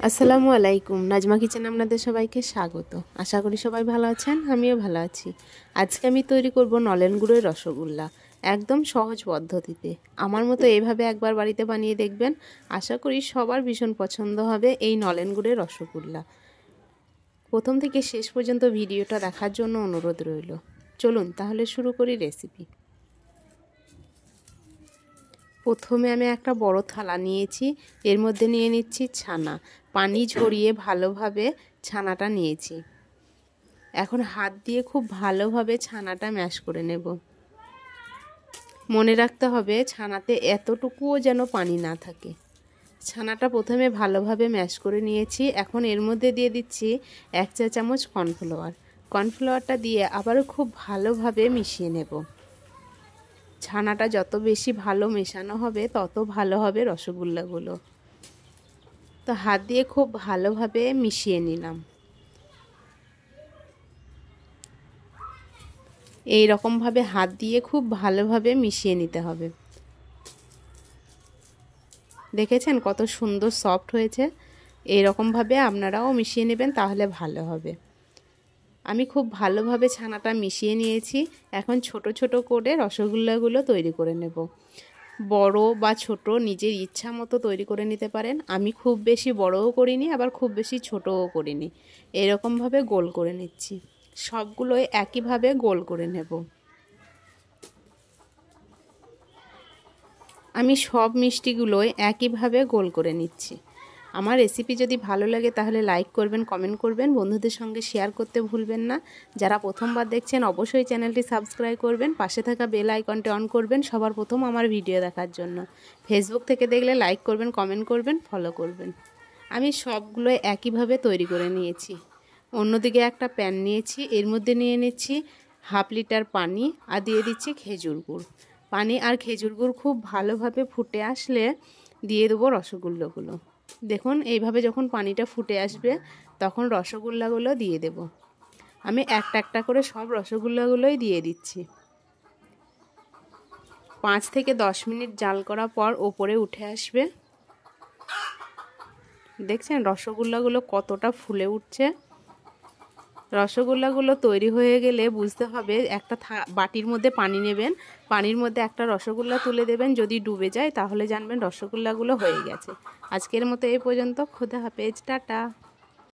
আসসালামু আলাইকুম। নাজমা কিচেনে আপনাদের সবাইকে স্বাগত। আশা করি সবাই ভালো আছেন, আমিও ভালো আছি। আজকে আমি তৈরি করব নলেন গুড়ের রসগোল্লা, একদম সহজ পদ্ধতিতে। আমার মতো এইভাবে একবার বাড়িতে বানিয়ে দেখবেন, আশা করি সবার ভীষণ পছন্দ হবে এই নলেন গুড়ের রসগোল্লা। প্রথম থেকে শেষ পর্যন্ত ভিডিওটা দেখার জন্য অনুরোধ রইল। চলুন তাহলে শুরু করি রেসিপি। প্রথমে আমি একটা বড় থালা নিয়েছি, এর মধ্যে নিয়ে নিচ্ছি ছানা। পানি ঝরিয়ে ভালোভাবে ছানাটা নিয়েছি। এখন হাত দিয়ে খুব ভালোভাবে ছানাটা ম্যাশ করে নেব। মনে রাখতে হবে ছানাতে এতটুকুও যেন পানি না থাকে। ছানাটা প্রথমে ভালোভাবে ম্যাশ করে নিয়েছি। এখন এর মধ্যে দিয়ে দিচ্ছি 1 চা চামচ কর্নফ্লাওয়ার। কর্নফ্লাওয়ারটা দিয়ে আবারও খুব ভালোভাবে মিশিয়ে নেব। ছানাটা যত বেশি ভালো মেশানো হবে তত ভালো হবে রসগোল্লাগুলো। তো হাত দিয়ে খুব ভালোভাবে মিশিয়ে নিলাম। এই রকমভাবে হাত দিয়ে খুব ভালোভাবে মিশিয়ে নিতে হবে। দেখেছেন কত সুন্দর সফট হয়েছে। এই রকমভাবে আপনারাও মিশিয়ে নেবেন, তাহলে ভালো হবে। আমি খুব ভালোভাবে ছানাটা মিশিয়ে নিয়েছি। এখন ছোট ছোট করে রসগোল্লাগুলো তৈরি করে নেব। বড় বা ছোট নিজের ইচ্ছা মতো তৈরি করে নিতে পারেন। আমি খুব বেশি বড়ও করিনি, আবার খুব বেশি ছোটও করিনি। এরকমভাবে গোল করে নিচ্ছি। সবগুলোই একইভাবে গোল করে নেব। আমি সব মিষ্টিগুলোই একইভাবে গোল করে নিচ্ছি। আমার রেসিপি যদি ভালো লাগে তাহলে লাইক করবেন, কমেন্ট করবেন, বন্ধুদের সঙ্গে শেয়ার করতে ভুলবেন না। যারা প্রথমবার দেখছেন অবশ্যই চ্যানেলটি সাবস্ক্রাইব করবেন, পাশে থাকা বেল আইকনটি অন করবেন সবার প্রথম আমার ভিডিও দেখার জন্য। ফেসবুক থেকে দেখলে লাইক করবেন, কমেন্ট করবেন, ফলো করবেন। আমি সবগুলো একইভাবে তৈরি করে নিয়েছি। অন্যদিকে একটা প্যান নিয়েছি, এর মধ্যে নিয়ে নিচ্ছি 1/2 লিটার পানি আর দিয়ে দিচ্ছি খেজুর গুড়। পানি আর খেজুর গুড় খুব ভালোভাবে ফুটে আসলে দিয়ে দেবো রসগোল্লাগুলো। দেখুন এইভাবে যখন পানিটা ফুটে আসবে তখন রসগোল্লাগুলো দিয়ে দেব। আমি একটা একটা করে সব রসগোল্লাগুলোই দিয়ে দিচ্ছি। 5 থেকে 10 মিনিট জাল করার পর ওপরে উঠে আসবে। দেখছেন রসগোল্লাগুলো কতটা ফুলে উঠছে। রসগোল্লাগুলো তৈরি হয়ে গেলে বুঝতে হবে একটা বাটির মধ্যে পানি নেবেন, পানির মধ্যে একটা রসগোল্লা তুলে দেবেন। যদি ডুবে যায় তাহলে জানবেন রসগোল্লাগুলো হয়ে গেছে। আজকের মতো এই পর্যন্ত। খোদা হাফেজ, টাটা।